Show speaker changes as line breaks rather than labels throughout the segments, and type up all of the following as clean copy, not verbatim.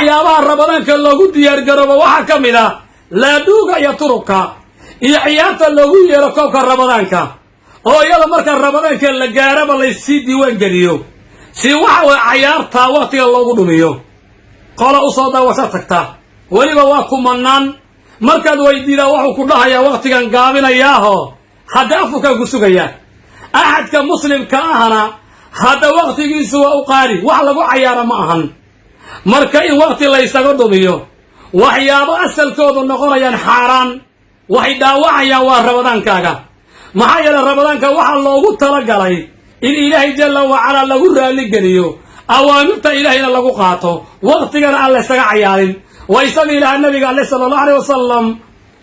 waxyaabaha ramadaanka loogu diyaargaroobo waxaa ka mid ah laadhuuga iyo turubka iyo ciyaarta loogu yeero koobka ramadaanka oo iyada marka ramadaanka la gaaraba laysii diiwaan geliyo si waxa way cayaarta waqtiga loogu dhumiyo qola u soo daawasho tagta waliba waa kumanaan markaad weydiidaa wuxuu ku dhahayaa waqtigan gaabinayaaho hadda afurka ku sugaya ahadka muslimka ahana hadda waqtigiisu waa u qaali wax lagu cayaara ma ahan marka in waqti la isaga dhumiyo waxyaabo asalkoodu noqonayaan xaaraan waxay dhaawacayaan waa ramadaankaaga maxaa yeelay ramadaanka waxaa loogu talagalay in ilaahay jalla wacala lagu raali geliyo awaamirta ilaahayna lagu qaato waqtigana aan la isaga cayaarin ويسأل إلى النبي عليه صلى الله عليه وسلم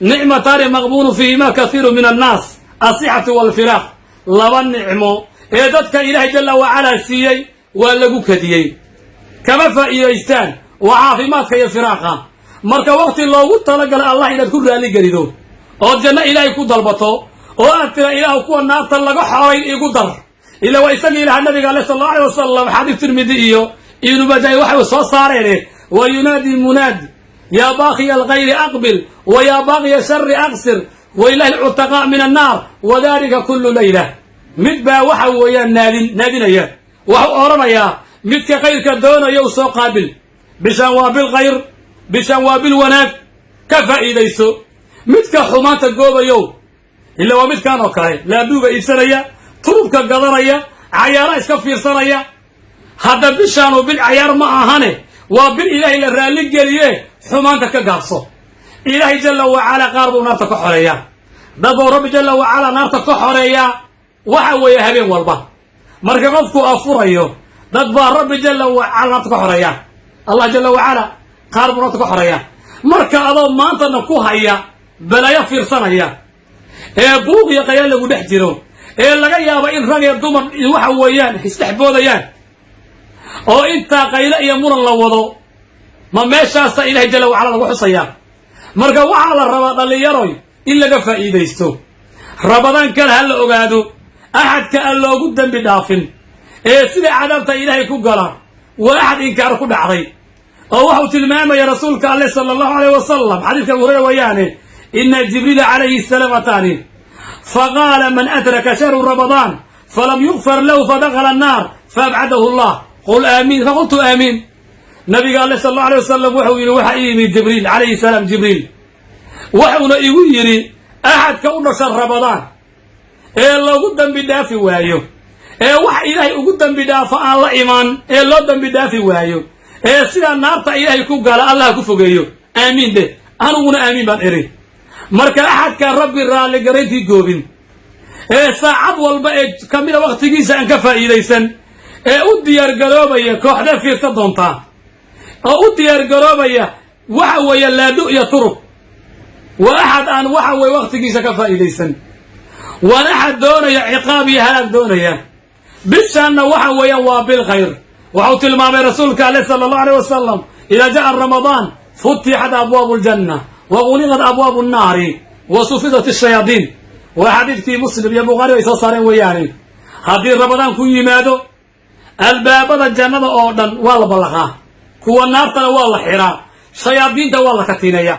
نعمتان مغبون فيهما كثير من الناس الصحة والفراق لبن نعمه إيدتك إله جل وعلا سيي ولقو كديي كما فإيستان وعافماتك يا فراقا مركا وقت الله وطلق الله إلى كل رالي قريدو وجنا إلهي كو ضربطو وأنت إله كو النار تلقو حوين إيقو ضر إلا ويسأل إلى النبي عليه صلى الله عليه وسلم حديث ترمذي إنو بجاي وحي وصاريني وينادي منادي يا باغي الغير أقبل ويا باغي الشر أقصر وإله العتقاء من النار وذلك كل ليلة مدبا وحو ويا نادين يا وحو أورميا مدك غيرك دون يوسو قابل بشواب الغير بشواب الوناك كفى إليسو مدك حمات الجوبة يو إلا ومد كان أوكاي لا دوبة إبسانيا طربك القدرية عيارة إسكفير صنيا هذا بشانو بالعيار معهانه وبالإله الرالي قليه حمانتك قابصو إلهي جل وعلا قاربو نارتك حريا دادو رب جل وعلا نارتك حريا وحوي هبين والبا مركا قفكو أفريو دادبا رب جل وعلا نارتك حريا الله جل وعلا قاربو نارتك حريا مركا أضو ما أنت نكو هيا بلا يفير صنايا إيه بوغ يقيان لغو دحجرون إيه لغا يابا إن رغي الدمر وحويان يستحبو ديان oo inta qayla iyo muran la wado ma meeshaas ilaahay jalla wacala lagu xusaya marka waxa la rabaa dhalinyaro in laga faa'iideysto ramadaan kan hal ogaado ahadka loogu dambi dhaafin ee sida cadaabta ilaahay ku gala waxa inkaar ku dhacday oo waxa uu tilmaamay rasuulka allah sallallahu alayhi wasallam hadithka hore wayaane inna jibril alayhi salam atani faqala man adraka shahr ramadan falam yughfar lahu fadakhala an-nar fab'adahu Allah قل آمين فقلت آمين نبي قال صلى الله عليه وسلم وحويني وحييني جبريل عليه السلام جبريل وحونا يويني أحد كونه شهر رمضان إيه الله قدام بدافي وايو إيه وح إلهي قدام بدافع الله إيمان إيه الله قدام بدافي وايو إيه سيدا النار تا إلهي كو قال الله كفوقيو آمين ده أنا قلنا آمين بان إري مركا أحد كان ربي الرالي قريتي قوبين إيه ساعد والبقى كمينة وقت جيسا أنكفا إليسان ee u diyaar garoobaya kooxda fiirta doonta oo u diyaar garoobaya waxa weeye laadhu iyo turub واحد aan waxa weeye waqtigiisa ka faa'iideysan walaxad doonaya ciqaab iyo halaag doonaya bishaana waxa weeye waa bil khayr waxa tilmaamay rasuulka sallallahu alayhi wasallam ila jaa ramadan futihat abwab aljanna wa ghuliqat abwab an-nar wa sufidat ash-shayatin wa hadithki muslim ya bukhari ay soo saareen weeyaan hadii ramadan ku yimaado albaabada jannada oo dhan waa la balaqa kuwa naartana waa la xiraa shayaadiinta waa la katiinaya